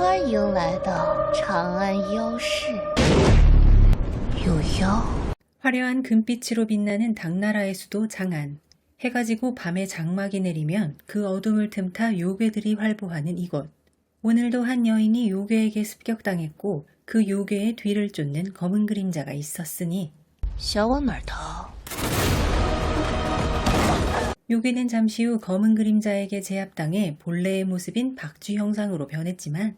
欢迎来到长安妖市。有妖。 화려한 금빛으로 빛나는 당나라의 수도 장안. 해가 지고 밤에 장막이 내리면 그 어둠을 틈타 요괴들이 활보하는 이곳. 오늘도 한 여인이 요괴에게 습격당했고 그 요괴의 뒤를 쫓는 검은 그림자가 있었으니 想往哪儿逃？ 요괴는 잠시 후 검은 그림자에게 제압당해 본래의 모습인 박쥐 형상으로 변했지만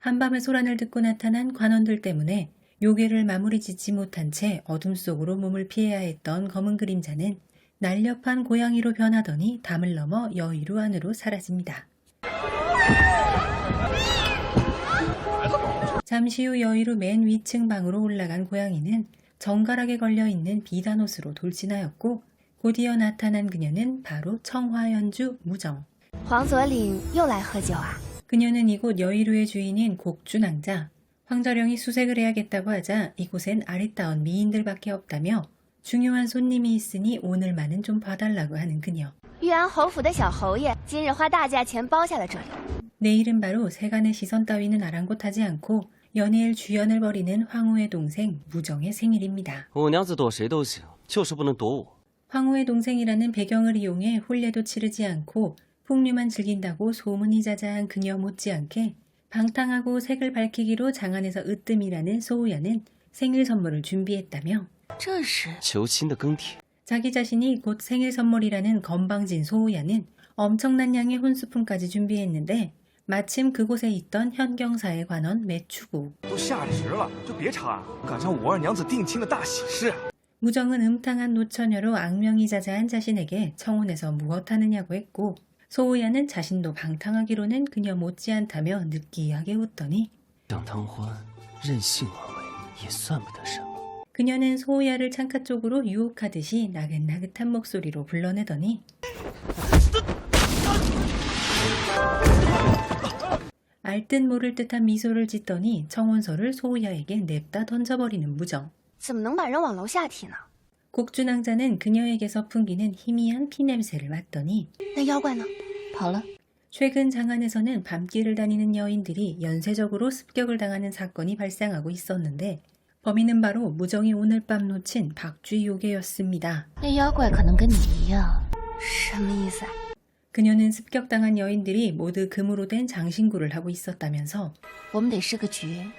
한밤의 소란을 듣고 나타난 관원들 때문에 요괴를 마무리 짓지 못한 채 어둠 속으로 몸을 피해야 했던 검은 그림자는 날렵한 고양이로 변하더니 담을 넘어 여의로 안으로 사라집니다. 잠시 후 여의로 맨 위층 방으로 올라간 고양이는 정갈하게 걸려있는 비단 옷으로 돌진하였고 곧이어 나타난 그녀는 바로 청화연주 무정. 皇左领又来喝酒啊？ 그녀는 이곳 여의로의 주인인 곡준왕자. 황자령이 수색을 해야겠다고 하자 이곳엔 아리따운 미인들밖에 없다며 중요한 손님이 있으니 오늘만은 좀 봐달라고 하는 그녀. 玉安侯府的小侯爷今日花大价钱包下了这里。 내일은 바로 세간의 시선 따위는 아랑곳하지 않고 연애일 주연을 벌이는 황후의 동생 무정의 생일입니다. 我娘子躲谁都行，就是不能躲我。 황후의 동생이라는 배경을 이용해 혼례도 치르지 않고 풍류만 즐긴다고 소문이 자자한 그녀 못지않게 방탕하고 색을 밝히기로 장안에서 으뜸이라는 소우야는 생일 선물을 준비했다며 这是求亲的更替， 자기 자신이 곧 생일 선물이라는 건방진 소우야는 엄청난 양의 혼수품까지 준비했는데 마침 그곳에 있던 현경사의 관원 매추구. 都下着时了，就别查，赶上我二娘子定亲的大喜事。 무정은 음탕한 노처녀로 악명이 자자한 자신에게 청혼에서 무엇하느냐고 했고 소우야는 자신도 방탕하기로는 그녀 못지않다며 느끼하게 웃더니 想当欢，任性而为，也算不得什么。 그녀는 소우야를 창가 쪽으로 유혹하듯이 나긋나긋한 목소리로 불러내더니 알듯 모를 듯한 미소를 짓더니 청혼서를 소우야에게 냅다 던져버리는 무정. 怎么能把人往楼下踢呢？ 곡준왕자는 그녀에게서 풍기는 희미한 피냄새를 맡더니 那妖怪呢？跑了。 최근 장안에서는 밤길을 다니는 여인들이 연쇄적으로 습격을 당하는 사건이 발생하고 있었는데 범인은 바로 무정이 오늘 밤 놓친 박쥐 요괴였습니다. 那妖怪可能跟你一样。什么意思啊？ 그녀는 습격당한 여인들이 모두 금으로 된 장신구를 하고 있었다면서 我们得是个局。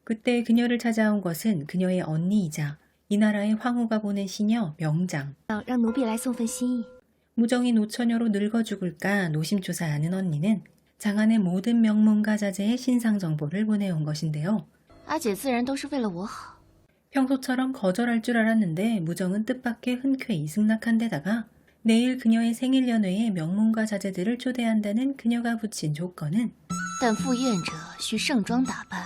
그때 그녀를 찾아온 것은 그녀의 언니이자 이 나라의 황후가 보낸 시녀 명장. 让奴婢来送份心意。 무정이 노처녀로 늙어 죽을까 노심초사하는 언니는 장안의 모든 명문가 자제의 신상 정보를 보내온 것인데요. 阿姐自然都是为了我好。 평소처럼 거절할 줄 알았는데 무정은 뜻밖의 흔쾌히 승낙한 데다가 내일 그녀의 생일 연회에 명문가 자제들을 초대한다는 그녀가 붙인 조건은 但赴宴者需盛装打扮。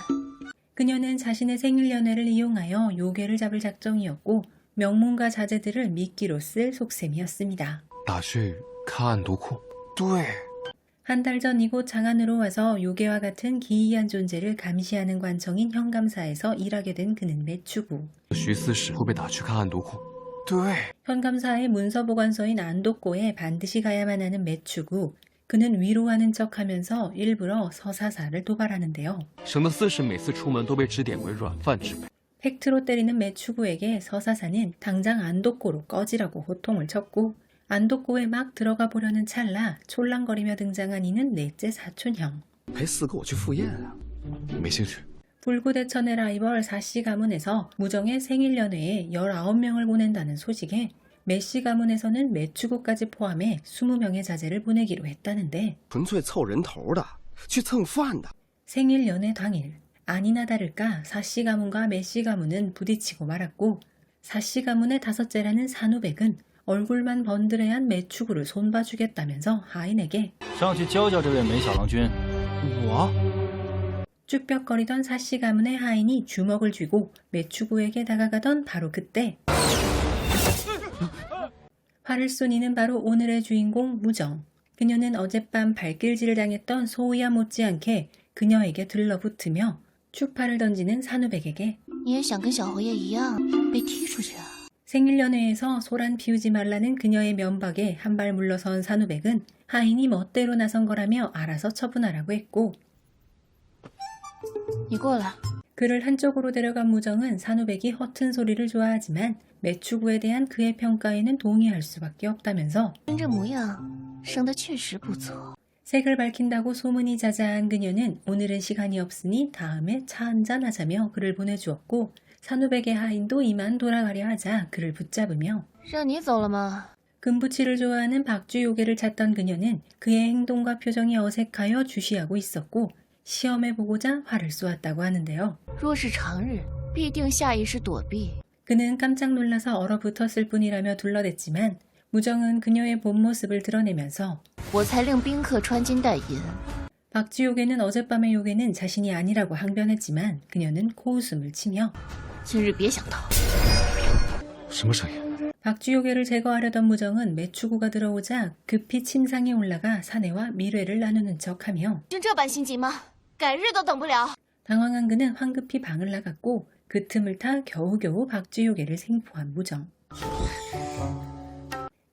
그녀는 자신의 생일 연회를 이용하여 요괴를 잡을 작정이었고 명문가 자제들을 미끼로 쓸 속셈이었습니다. 打去看暗毒库。对， 한 달 전 이곳 장안으로 와서 요괴와 같은 기이한 존재를 감시하는 관청인 현감사에서 일하게 된 그는 매추구. 徐思史会被打去看暗毒库。对， 현감사의 문서보관소인 안독고에 반드시 가야만 하는 매추구. 그는 위로하는 척하면서 일부러 서사사를 도발하는데요. 省得司使每次出门都被指点为软饭之辈。 팩트로 때리는 매추구에게 서사사는 당장 안독고로 꺼지라고 호통을 쳤고 안독고에 막 들어가 보려는 찰나 촐랑거리며 등장한 이는 넷째 사촌형. 陪四哥我去赴宴啊？没兴趣。 불구대천의 라이벌 사씨 가문에서 무정의 생일 연회에 19명을 보낸다는 소식에 매씨 가문에서는 매추구까지 포함해 20명의 자제를 보내기로 했다는데 纯粹凑人头的，去蹭饭的。 생일 연회 당일 아니나 다를까 사씨 가문과 매씨 가문은 부딪히고 말았고 사씨 가문의 다섯째라는 산우백은 얼굴만 번드레한 매추구를 손봐주겠다면서 하인에게 上去教教这位梅小郎君。我 쭈뼛거리던 사씨 가문의 하인이 주먹을 쥐고 매추구에게 다가가던 바로 그때 화를 쏜 이는 바로 오늘의 주인공 무정. 그녀는 어젯밤 발길질을 당했던 소우야 못지않게 그녀에게 들러붙으며 추파를 던지는 산우백에게 你也想跟小侯爷一样被踢出去啊？ 생일 연회에서 소란 피우지 말라는 그녀의 면박에 한 발 물러선 산우백은 하인이 멋대로 나선 거라며 알아서 처분하라고 했고 你过来。 그를 한쪽으로 데려간 무정은 산호백이 허튼 소리를 좋아하지만 매추구에 대한 그의 평가에는 동의할 수밖에 없다면서 您这模样生得确实不错。 색을 밝힌다고 소문이 자자한 그녀는 오늘은 시간이 없으니 다음에 차 한잔 하자며 그를 보내주었고 산호백의 하인도 이만 돌아가려 하자 그를 붙잡으며 让你走了吗？ 금부치를 좋아하는 박쥐 요괴를 찾던 그녀는 그의 행동과 표정이 어색하여 주시하고 있었고 시험해보고자 활을 쏘았다고 하는데요. 若是常日，必定下意识躲避。 그는 깜짝 놀라서 얼어붙었을 뿐이라며 둘러댔지만 무정은 그녀의 본 모습을 드러내면서 我才令宾客穿金戴银。 박쥐 요괴는 어젯밤의 요괴는 자신이 아니라고 항변했지만 그녀는 코웃음을 치며 今日别想逃。什么声音？ 박쥐 요괴를 제거하려던 무정은 매추구가 들어오자 급히 침상에 올라가 사내와 미래를 나누는 척하며 就这般心急吗？改日都等不了。 당황한 그는 황급히 방을 나갔고 그 틈을 타 겨우겨우 박쥐 요괴를 생포한 무정.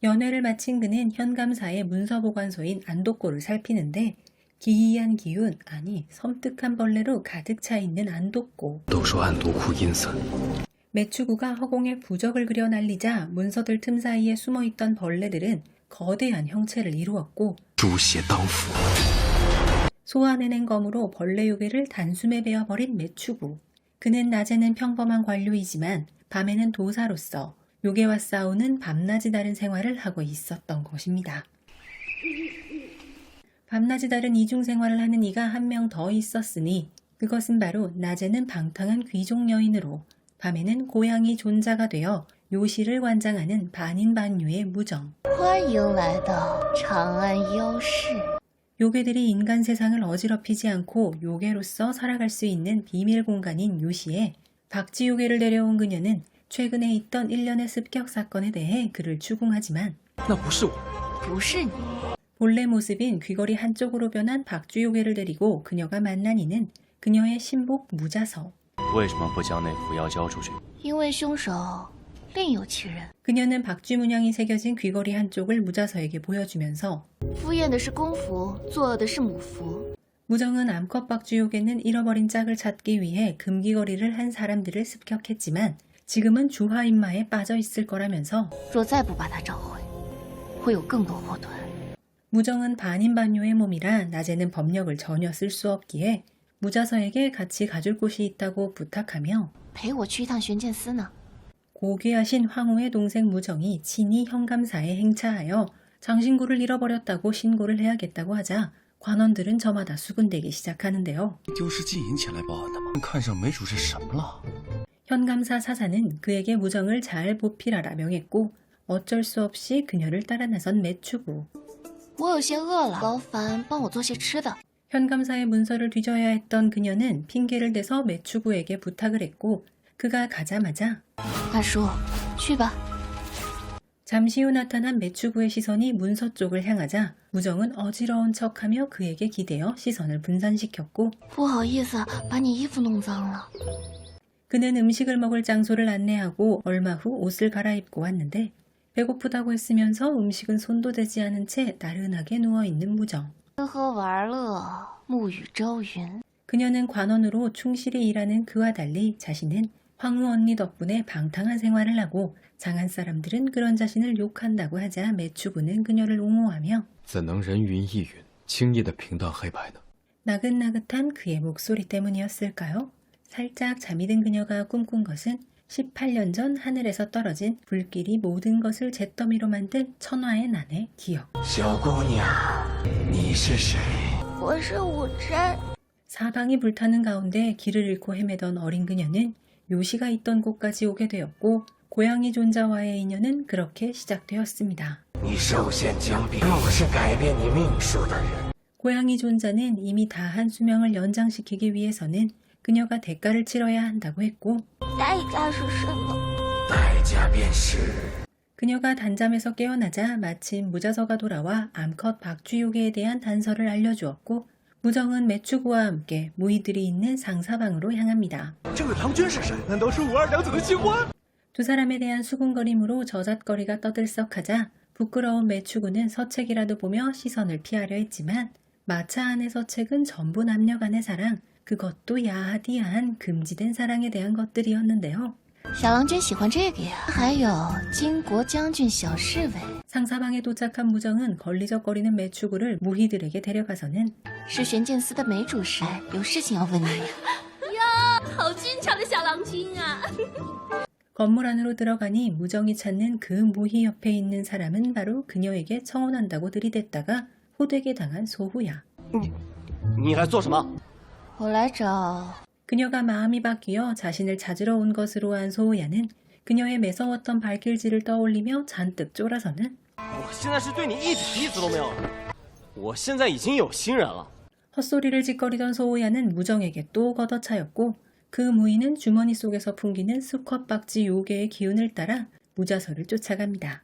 연회를 마친 그는 현감사의 문서보관소인 안독고를 살피는데 기이한 기운, 아니 섬뜩한 벌레로 가득 차 있는 안독고. 都说暗毒库阴森， 매추구가 허공에 부적을 그려 날리자 문서들 틈 사이에 숨어있던 벌레들은 거대한 형체를 이루었고 诛邪当府。 소환해낸 검으로 벌레 요괴를 단숨에 베어버린 매추구. 그는 낮에는 평범한 관료이지만 밤에는 도사로서 요괴와 싸우는 밤낮이 다른 생활을 하고 있었던 것입니다. 밤낮이 다른 이중 생활을 하는 이가 한 명 더 있었으니 그것은 바로 낮에는 방탕한 귀족 여인으로 밤에는 고양이 존자가 되어 요시를 관장하는 반인반유의 무정. 欢迎来到长安妖室。 요괴들이 인간 세상을 어지럽히지 않고 요괴로서 살아갈 수 있는 비밀 공간인 요시에 박쥐 요괴를 데려온 그녀는 최근에 있던 일련의 습격 사건에 대해 그를 추궁하지만 那不是我，不是你， 본래 모습인 귀걸이 한쪽으로 변한 박쥐 요괴를 데리고 그녀가 만난 이는 그녀의 신복 무자서. 为什么不将那符要交出去？因为凶手另有其人。 그녀는 박쥐 문양이 새겨진 귀걸이 한쪽을 무자서에게 보여주면서 敷衍的是公服，作恶的是母服。 무정은 암컷 박쥐 요괴는 잃어버린 짝을 찾기 위해 금귀걸이를 한 사람들을 습격했지만 지금은 주화인마에 빠져 있을 거라면서 若再不把他找回，会有更多祸端。 무정은 반인반요의 몸이라 낮에는 법력을 전혀 쓸 수 없기에 무자서에게 같이 가줄 곳이 있다고 부탁하며 陪我去一趟玄剑司呢。 고귀하신 황후의 동생 무정이 친히 현감사에 행차하여 장신구를 잃어버렸다고 신고를 해야겠다고 하자 관원들은 저마다 수군대기 시작하는데요. 丢失金银前来报案的吗？看上没主是什么了？ 현감사 사사는 그에게 무정을 잘 보필하라 명했고 어쩔 수 없이 그녀를 따라 나선 매추구. 我有些饿了，劳烦帮我做些吃的。 현감사의 문서를 뒤져야 했던 그녀는 핑계를 대서 매추구에게 부탁을 했고 그가 가자마자 大叔，去吧。 잠시 후 나타난 매추구의 시선이 문서 쪽을 향하자 무정은 어지러운 척하며 그에게 기대어 시선을 분산시켰고 不好意思，把你衣服弄脏了。 그는 음식을 먹을 장소를 안내하고 얼마 후 옷을 갈아입고 왔는데 배고프다고 했으면서 음식은 손도 대지 않은 채 나른하게 누워있는 무정. 吃喝玩乐，沐雨朝云。 그녀는 관원으로 충실히 일하는 그와 달리 자신은 황후 언니 덕분에 방탕한 생활을 하고 장한 사람들은 그런 자신을 욕한다고 하자 매추구는 그녀를 옹호하며 怎能人云亦云，轻易的评断黑白呢？ 나긋나긋한 그의 목소리 때문이었을까요? 살짝 잠이 든 그녀가 꿈꾼 것은 18년 전 하늘에서 떨어진 불길이 모든 것을 잿더미로 만든 천화의 난의 기억. 小姑娘，你是谁？我是武真。 사방이 불타는 가운데 길을 잃고 헤매던 어린 그녀는 요시가 있던 곳까지 오게 되었고 고양이 존자와의 인연은 그렇게 시작되었습니다. 你受限将毙，若是改变你命数的人， 고양이 존자는 이미 다한 수명을 연장시키기 위해서는 그녀가 대가를 치러야 한다고 했고 代价是什么？代价便是 그녀가 단잠에서 깨어나자 마침 무자서가 돌아와 암컷 박쥐 요괴에 대한 단서를 알려주었고 무정은 매추구와 함께 무희들이 있는 상사방으로 향합니다. 这位郎君是谁？难道是武二娘子的新欢？ 두 사람에 대한 수군거림으로 저잣거리가 떠들썩하자 부끄러운 매추구는 서책이라도 보며 시선을 피하려 했지만 마차 안에서 책은 전부 남녀 간의 사랑, 그것도 야하디야한 금지된 사랑에 대한 것들이었는데요. 小郎君喜欢这个呀，还有金国将军小侍卫， 상사방에 도착한 무정은 걸리적거리는 매추구를 무희들에게 데려가서는 是玄剑司的梅主事，有事情要问你。好俊俏的小郎君啊！ 건물 안으로 들어가니 무정이 찾는 그 무희 옆에 있는 사람은 바로 그녀에게 청혼한다고 들이댔다가 호되게 당한 소후야. 你来做什么？我来找 그녀가 마음이 바뀌어 자신을 찾으러 온 것으로 한 소후야는 그녀의 매서웠던 발길질을 떠올리며 잔뜩 쫄아서는 我现在是对你一点意思都没有，我现在已经有新人了。 헛소리를 짓거리던 소후야는 무정에게 또 걷어차였고 그 무희는 주머니 속에서 풍기는 수컷 박쥐 요괴의 기운을 따라 무자서를 쫓아갑니다.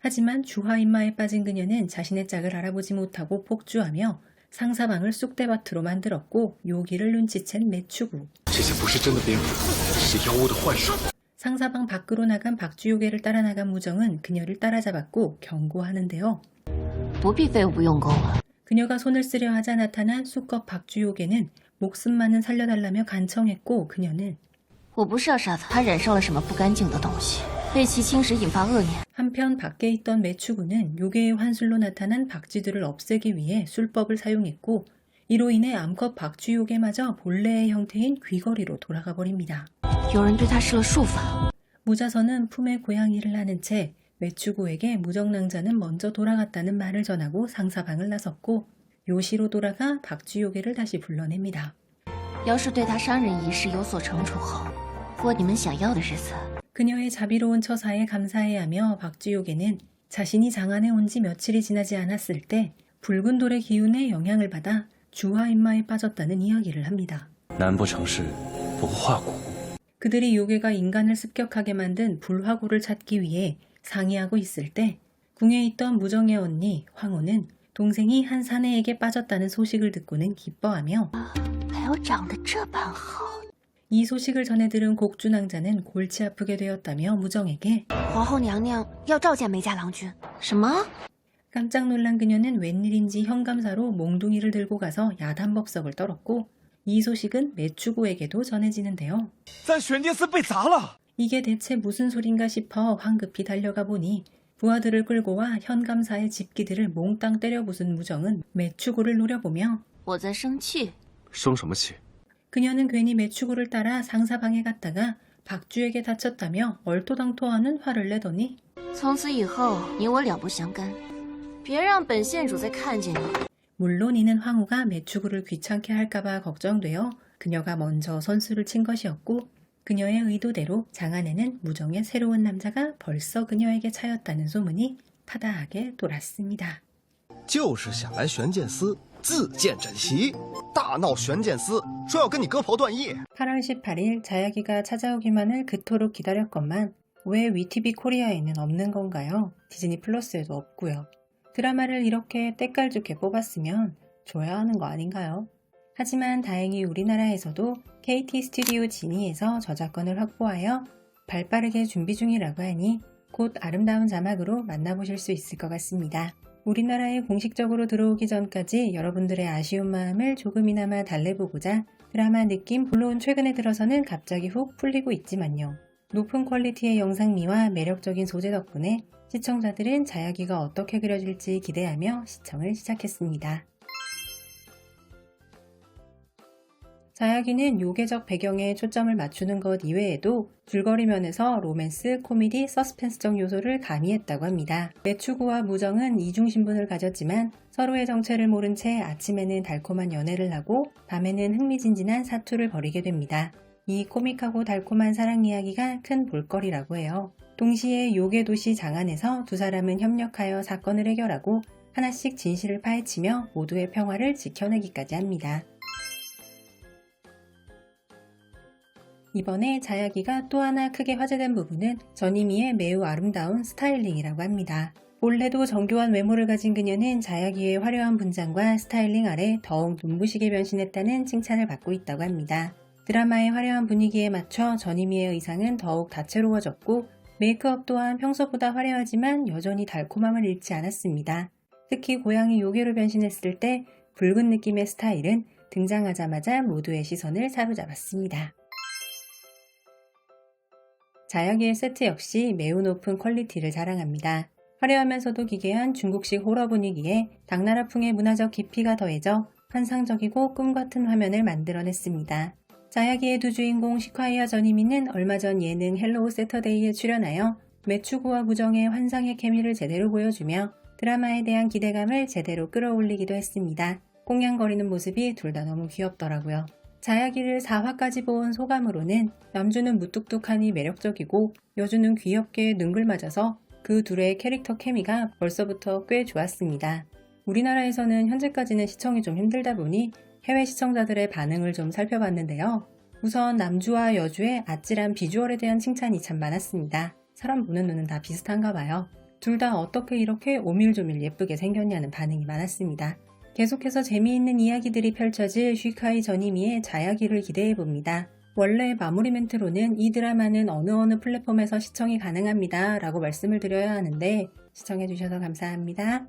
하지만 주화인마에 빠진 그녀는 자신의 짝을 알아보지 못하고 폭주하며 상사방을 쑥대밭으로 만들었고 요기를 눈치챈 매추구. 这些不是真的蝙蝠，是妖巫的幻术。 상사방 밖으로 나간 박쥐 요괴를 따라 나간 무정은 그녀를 따라잡았고 경고하는데요. 不必废物不用功了。 그녀가 손을 쓰려 하자 나타난 수컷 박쥐 요괴는 목숨만은 살려달라며 간청했고 그녀는 我不是要杀他，他忍受了什么不干净的东西，被其侵蚀引发恶念。 한편 밖에 있던 매추구는 요괴의 환술로 나타난 박쥐들을 없애기 위해 술법을 사용했고 이로 인해 암컷 박쥐 요괴마저 본래의 형태인 귀걸이로 돌아가 버립니다. 有人对他施了术法。 무자서는 품에 고양이를 안은 채 매추구에게 무정낭자는 먼저 돌아갔다는 말을 전하고 상사방을 나섰고 요시로 돌아가 박쥐 요괴를 다시 불러냅니다. 要是对他伤人一事有所惩处后，过你们想要的日子。 그녀의 자비로운 처사에 감사해하며 박쥐 요괴는 자신이 장안에 온 지 며칠이 지나지 않았을 때 붉은 돌의 기운에 영향을 받아 주화인마에 빠졌다는 이야기를 합니다. 难不成是不化骨？ 그들이 요괴가 인간을 습격하게 만든 불화고를 찾기 위해 상의하고 있을 때 궁에 있던 무정의 언니 황호는 동생이 한 사내에게 빠졌다는 소식을 듣고는 기뻐하며 还有长得这般好。 이 소식을 전해 들은 곡주낭자는 골치 아프게 되었다며 무정에게 皇后娘娘要召见梅家郎君。什么？ 깜짝 놀란 그녀는 웬일인지 현감사로 몽둥이를 들고 가서 야단법석을 떨었고 이 소식은 매추구에게도 전해지는데요. 咱玄剑寺被砸了！ 이게 대체 무슨 소린가 싶어 황급히 달려가 보니 부하들을 끌고 와 현감사의 집기들을 몽땅 때려 부순 무정은 매추구를 노려보며 我在生气。生什么气？ 그녀는 괜히 매추구를 따라 상사방에 갔다가 박쥐에게 다쳤다며 얼토당토하는 화를 내더니 从此以后，你我两不相干，别让本县主再看见你。 물론 이는 황후가 매추구를 귀찮게 할까봐 걱정되어 그녀가 먼저 선수를 친 것이었고 그녀의 의도대로 장안에는 무정의 새로운 남자가 벌써 그녀에게 차였다는 소문이 파다하게 돌았습니다. 就是想来玄剑司自荐枕席，大闹玄剑司，说要跟你割袍断义。 8월 18일 자야기가 찾아오기만을 그토록 기다렸건만 왜 위티비 코리아에는 없는 건가요? 디즈니 플러스에도 없고요. 드라마를 이렇게 때깔좋게 뽑았으면 줘야 하는 거 아닌가요? 하지만 다행히 우리나라에서도 KT 스튜디오 지니에서 저작권을 확보하여 발빠르게 준비 중이라고 하니 곧 아름다운 자막으로 만나보실 수 있을 것 같습니다. 우리나라에 공식적으로 들어오기 전까지 여러분들의 아쉬운 마음을 조금이나마 달래보고자 드라마 느낌 물론 최근에 들어서는 갑자기 훅 풀리고 있지만요. 높은 퀄리티의 영상미와 매력적인 소재 덕분에 시청자들은 자야기가 어떻게 그려질지 기대하며 시청을 시작했습니다. 자야기는 요괴적 배경에 초점을 맞추는 것 이외에도 줄거리 면에서 로맨스, 코미디, 서스펜스적 요소를 가미했다고 합니다. 매추구와 무정은 이중신분을 가졌지만 서로의 정체를 모른 채 아침에는 달콤한 연애를 하고 밤에는 흥미진진한 사투를 벌이게 됩니다. 이 코믹하고 달콤한 사랑 이야기가 큰 볼거리라고 해요. 동시에 요괴 도시 장안에서 두 사람은 협력하여 사건을 해결하고 하나씩 진실을 파헤치며 모두의 평화를 지켜내기까지 합니다. 이번에 자야기가 또 하나 크게 화제된 부분은 전이미의 매우 아름다운 스타일링이라고 합니다. 본래도 정교한 외모를 가진 그녀는 자야기의 화려한 분장과 스타일링 아래 더욱 눈부시게 변신했다는 칭찬을 받고 있다고 합니다. 드라마의 화려한 분위기에 맞춰 전이미의 의상은 더욱 다채로워졌고 메이크업 또한 평소보다 화려하지만 여전히 달콤함을 잃지 않았습니다. 특히 고양이 요괴로 변신했을 때 붉은 느낌의 스타일은 등장하자마자 모두의 시선을 사로잡았습니다. 자야기의 세트 역시 매우 높은 퀄리티를 자랑합니다. 화려하면서도 기괴한 중국식 호러 분위기에 당나라풍의 문화적 깊이가 더해져 환상적이고 꿈같은 화면을 만들어냈습니다. 자야기의 두 주인공 시콰이와 전이미는 얼마 전 예능 헬로우 세터데이에 출연하여 매추구와 무정의 환상의 케미를 제대로 보여주며 드라마에 대한 기대감을 제대로 끌어올리기도 했습니다. 꽁냥거리는 모습이 둘 다 너무 귀엽더라고요. 자야기를 4화까지 본 소감으로는 남주는 무뚝뚝하니 매력적이고 여주는 귀엽게 능글맞아서 그 둘의 캐릭터 케미가 벌써부터 꽤 좋았습니다. 우리나라에서는 현재까지는 시청이 좀 힘들다 보니 해외 시청자들의 반응을 좀 살펴봤는데요. 우선 남주와 여주의 아찔한 비주얼에 대한 칭찬이 참 많았습니다. 사람 보는 눈은 다 비슷한가 봐요. 둘 다 어떻게 이렇게 오밀조밀 예쁘게 생겼냐는 반응이 많았습니다. 계속해서 재미있는 이야기들이 펼쳐질 시콰이 전이미의 자야기를 기대해봅니다. 원래 마무리 멘트로는 이 드라마는 어느 플랫폼에서 시청이 가능합니다 라고 말씀을 드려야 하는데 시청해주셔서 감사합니다.